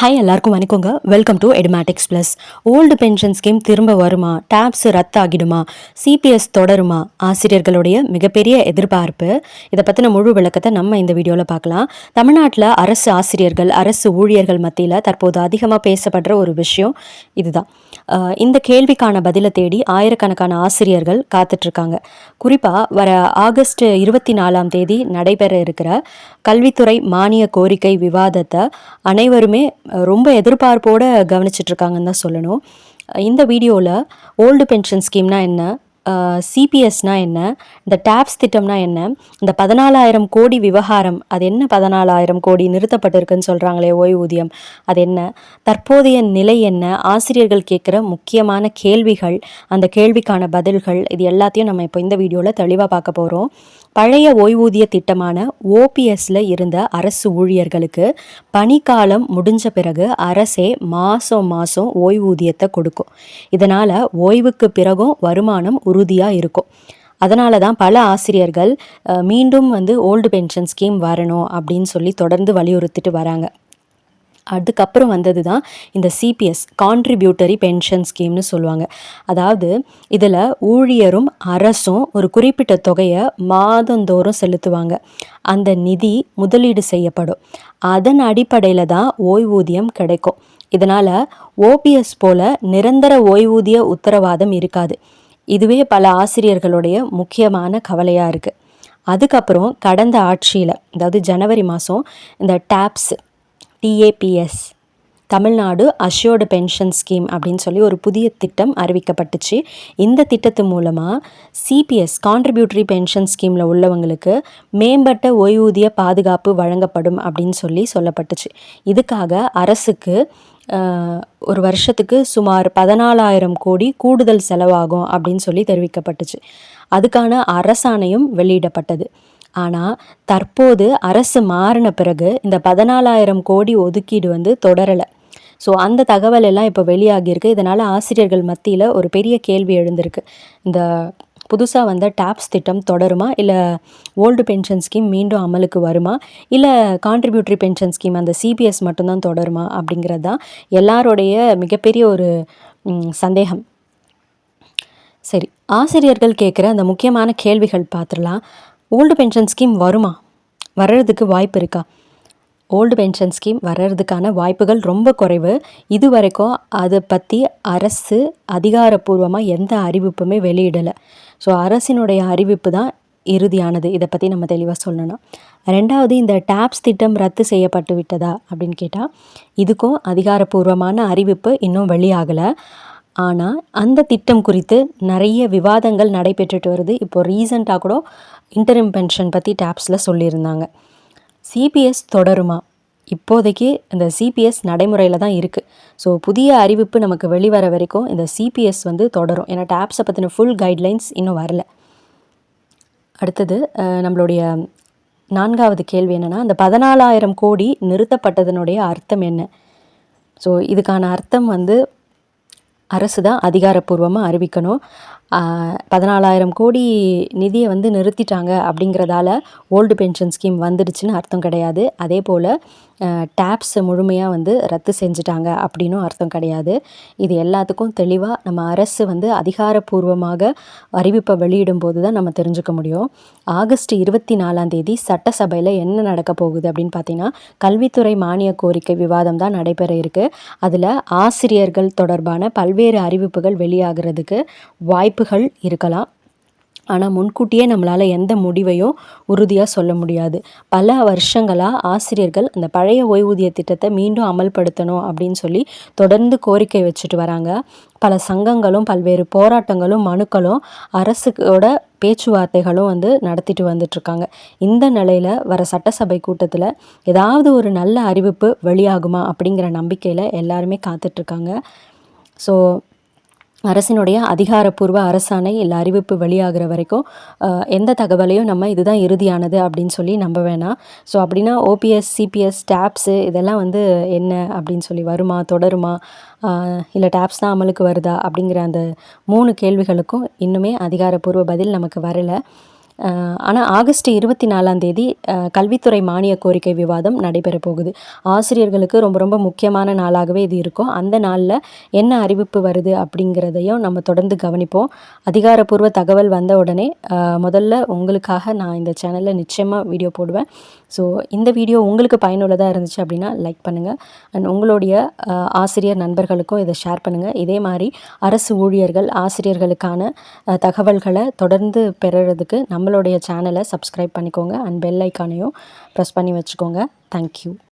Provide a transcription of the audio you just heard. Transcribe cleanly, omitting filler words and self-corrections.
Hi எல்லாருக்கும் வணக்கங்க. Welcome to Edumatics plus. Old pension scheme திரும்ப வருமா? டேப்ஸ் ரத்தாகிடுமா? சிபிஎஸ் தொடருமா? ஆசிரியர்களுடைய மிகப்பெரிய எதிர்பார்ப்பு. இதை பற்றின முழு விளக்கத்தை நம்ம இந்த வீடியோவில் பார்க்கலாம். தமிழ்நாட்டில் அரசு ஆசிரியர்கள், அரசு ஊழியர்கள் மத்தியில் தற்போது அதிகமாக பேசப்படுற ஒரு விஷயம் இதுதான். இந்த கேள்விக்கான பதிலை தேடி ஆயிரக்கணக்கான ஆசிரியர்கள் காத்துட்ருக்காங்க. குறிப்பாக வர ஆகஸ்ட் 24 நடைபெற இருக்கிற கல்வித்துறை மானிய கோரிக்கை விவாதத்தை அனைவருமே ரொம்ப எதிர்பார்ப்போடு கவனிச்சிட்ருக்காங்கன்னு தான் சொல்லணும். இந்த வீடியோவில் ஓல்டு பென்ஷன் ஸ்கீம்னா என்ன, சிபிஎஸ்னா என்ன, இந்த டேப்ஸ் திட்டம்னா என்ன, இந்த 14,000 கோடி விவகாரம் அது என்ன, 14,000 கோடி நிறுத்தப்பட்டிருக்குன்னு சொல்கிறாங்களே ஓய்வூதியம் அது என்ன, தற்போதைய நிலை என்ன, ஆசிரியர்கள் கேட்குற முக்கியமான கேள்விகள், அந்த கேள்விக்கான பதில்கள், இது எல்லாத்தையும் நம்ம இப்போ இந்த வீடியோவில் தெளிவாக பார்க்க போகிறோம். பழைய ஓய்வூதிய திட்டமான ஓபிஎஸ்ல இருந்த அரசு ஊழியர்களுக்கு பணிக்காலம் முடிஞ்ச பிறகு அரசே மாதம் ஓய்வூதியத்தை கொடுக்கும். இதனால் ஓய்வுக்கு பிறகும் வருமானம் உறுதியாக இருக்கும். அதனால தான் பல ஆசிரியர்கள் மீண்டும் ஓல்டு பென்ஷன் ஸ்கீம் வரணும் அப்படின்னு சொல்லி தொடர்ந்து வலியுறுத்திட்டு வராங்க. அதுக்கப்புறம் வந்தது தான் இந்த சிபிஎஸ், கான்ட்ரிபியூட்டரி பென்ஷன் ஸ்கீம்னு சொல்லுவாங்க. அதாவது இதில் ஊழியரும் அரசும் ஒரு குறிப்பிட்ட தொகையை மாதந்தோறும் செலுத்துவாங்க. அந்த நிதி முதலீடு செய்யப்படும். அதன் அடிப்படையில் தான் ஓய்வூதியம் கிடைக்கும். இதனால் ஓபிஎஸ் போல நிரந்தர ஓய்வூதிய உத்தரவாதம் இருக்காது. இதுவே பல ஆசிரியர்களுடைய முக்கியமான கவலையாக இருக்குது. அதுக்கப்புறம் கடந்த ஆட்சியில், அதாவது ஜனவரி மாதம் இந்த டிஏபிஎஸ், தமிழ்நாடு அஷ்யோர்டு பென்ஷன் ஸ்கீம் அப்படின்னு சொல்லி ஒரு புதிய திட்டம் அறிவிக்கப்பட்டுச்சு. இந்த திட்டத்து மூலமாக சிபிஎஸ், கான்ட்ரிபியூட்டரி பென்ஷன் ஸ்கீமில் உள்ளவங்களுக்கு மேம்பட்ட ஓய்வூதிய பாதுகாப்பு வழங்கப்படும் அப்படின்னு சொல்லப்பட்டுச்சு. இதுக்காக அரசுக்கு ஒரு வருஷத்துக்கு சுமார் 14,000 கோடி கூடுதல் செலவாகும் அப்படின்னு சொல்லி தெரிவிக்கப்பட்டுச்சு. அதுக்கான அரசாணையும் வெளியிடப்பட்டது. ஆனால் தற்போது அரசு மாறின பிறகு இந்த 14,000 கோடி ஒதுக்கீடு தொடரலை. ஸோ அந்த தகவல் எல்லாம் இப்போ வெளியாகியிருக்கு. இதனால் ஆசிரியர்கள் மத்தியில் ஒரு பெரிய கேள்வி எழுந்திருக்கு. இந்த புதுசாக வந்த டேப்ஸ் திட்டம் தொடருமா, இல்லை ஓல்டு பென்ஷன் ஸ்கீம் மீண்டும் அமலுக்கு வருமா, இல்லை கான்ட்ரிபியூட்டரி பென்ஷன் ஸ்கீம் அந்த சிபிஎஸ் மட்டும்தான் தொடருமா அப்படிங்கிறது தான் எல்லாரோடைய மிகப்பெரிய ஒரு சந்தேகம். சரி, ஆசிரியர்கள் கேட்குற அந்த முக்கியமான கேள்விகள் பார்த்துடலாம். ஓல்டு பென்ஷன் ஸ்கீம் வருமா? வர்றதுக்கு வாய்ப்பு இருக்கா? ஓல்டு பென்ஷன் ஸ்கீம் வர்றதுக்கான வாய்ப்புகள் ரொம்ப குறைவு. இது வரைக்கும் அதை பற்றி அரசு அதிகாரப்பூர்வமாக எந்த அறிவிப்புமே வெளியிடலை. ஸோ அரசினுடைய அறிவிப்பு தான் இறுதியானது. இதை பற்றி நம்ம தெளிவாக சொல்லணும். ரெண்டாவது, இந்த டேப்ஸ் திட்டம் ரத்து செய்யப்பட்டு விட்டதா அப்படின்னு கேட்டால் இதுக்கும் அதிகாரப்பூர்வமான அறிவிப்பு இன்னும் வெளியாகலை. ஆனால் அந்த திட்டம் குறித்து நிறைய விவாதங்கள் நடைபெற்றுட்டு வருது. இப்போ ரீசண்டாக கூட இன்டரிம் பென்ஷன் பற்றி டேப்ஸில் சொல்லியிருந்தாங்க. சிபிஎஸ் தொடருமா? இப்போதைக்கு இந்த சிபிஎஸ் நடைமுறையில் தான் இருக்குது. ஸோ புதிய அறிவிப்பு நமக்கு வெளிவர வரைக்கும் இந்த சிபிஎஸ் தொடரும். ஏன்னா டேப்ஸை பற்றின ஃபுல் கைட்லைன்ஸ் இன்னும் வரல. அடுத்தது நம்மளுடைய 4வது கேள்வி என்னென்னா, அந்த 14,000 கோடி நிறுத்தப்பட்டதனுடைய அர்த்தம் என்ன? ஸோ இதுக்கான அர்த்தம் அரசு தான் அதிகாரப்பூர்வமாக அறிவிக்கணும். 14,000 கோடி நிதியை நிறுத்திட்டாங்க அப்படிங்கிறதால ஓல்டு பென்ஷன் ஸ்கீம் வந்துடுச்சுன்னு அர்த்தம் கிடையாது. அதே போல் டேப்ஸ் முழுமையாக ரத்து செஞ்சுட்டாங்க அப்படின்னும் அர்த்தம் கிடையாது. இது எல்லாத்துக்கும் தெளிவாக நம்ம அரசு அதிகாரப்பூர்வமாக அறிவிப்பை வெளியிடும் போது தான் நம்ம தெரிஞ்சுக்க முடியும். ஆகஸ்ட் 24 சட்டசபையில் என்ன நடக்க போகுது அப்படின்னு பார்த்தீங்கன்னா, கல்வித்துறை மானிய கோரிக்கை விவாதம் தான் நடைபெற இருக்குது. அதில் ஆசிரியர்கள் தொடர்பான பல்வேறு அறிவிப்புகள் வெளியாகிறதுக்கு வாய்ப்புகள் இருக்கலாம். ஆனால் முன்கூட்டியே நம்மளால் எந்த முடிவையும் உறுதியாக சொல்ல முடியாது. பல வருஷங்களாக ஆசிரியர்கள் அந்த பழைய ஓய்வூதிய திட்டத்தை மீண்டும் அமல்படுத்தணும் அப்படின்னு சொல்லி தொடர்ந்து கோரிக்கை வச்சுட்டு வராங்க. பல சங்கங்களும் பல்வேறு போராட்டங்களும் மனுக்களும் அரசுக்கோட பேச்சுவார்த்தைகளும் நடத்திட்டு வந்துட்டுருக்காங்க. இந்த நிலையில் வர சட்டசபை கூட்டத்தில் ஏதாவது ஒரு நல்ல அறிவிப்பு வெளியாகுமா அப்படிங்கிற நம்பிக்கையில் எல்லாருமே காத்துட்ருக்காங்க. ஸோ அரசினுடைய அதிகாரப்பூர்வ அரசாணை இல்லை அறிவிப்பு வெளியாகிற வரைக்கும் எந்த தகவலையும் நம்ம இதுதான் இறுதியானது அப்படின்னு சொல்லி நம்ப வேணாம். ஸோ அப்படின்னா ஓபிஎஸ், சிபிஎஸ், டேப்ஸு இதெல்லாம் என்ன அப்படின்னு சொல்லி வருமா, தொடருமா, இல்லை டேப்ஸ் தான் அமலுக்கு வருதா அப்படிங்கிற அந்த 3 கேள்விகளுக்கும் இன்னுமே அதிகாரப்பூர்வ பதில் நமக்கு வரலை. ஆனால் ஆகஸ்ட் 24 கல்வித்துறை மானிய கோரிக்கை விவாதம் நடைபெற போகுது. ஆசிரியர்களுக்கு ரொம்ப ரொம்ப முக்கியமான நாளாகவே இது இருக்கும். அந்த நாளில் என்ன அறிவிப்பு வருது அப்படிங்கிறதையும் நம்ம தொடர்ந்து கவனிப்போம். அதிகாரப்பூர்வ தகவல் வந்த உடனே முதல்ல உங்களுக்காக நான் இந்த சேனலில் நிச்சயமாக வீடியோ போடுவேன். ஸோ இந்த வீடியோ உங்களுக்கு பயனுள்ளதாக இருந்துச்சு அப்படின்னா லைக் பண்ணுங்கள். அண்ட் உங்களுடைய ஆசிரியர் நண்பர்களுக்கும் இதை ஷேர் பண்ணுங்கள். இதே மாதிரி அரசு ஊழியர்கள் ஆசிரியர்களுக்கான தகவல்களை தொடர்ந்து பெறுறதுக்கு நம்மளுடைய சேனலை சப்ஸ்கிரைப் பண்ணிக்கோங்க. அண்ட் பெல் ஐக்கானையும் ப்ரெஸ் பண்ணி வச்சுக்கோங்க. தேங்க்யூ.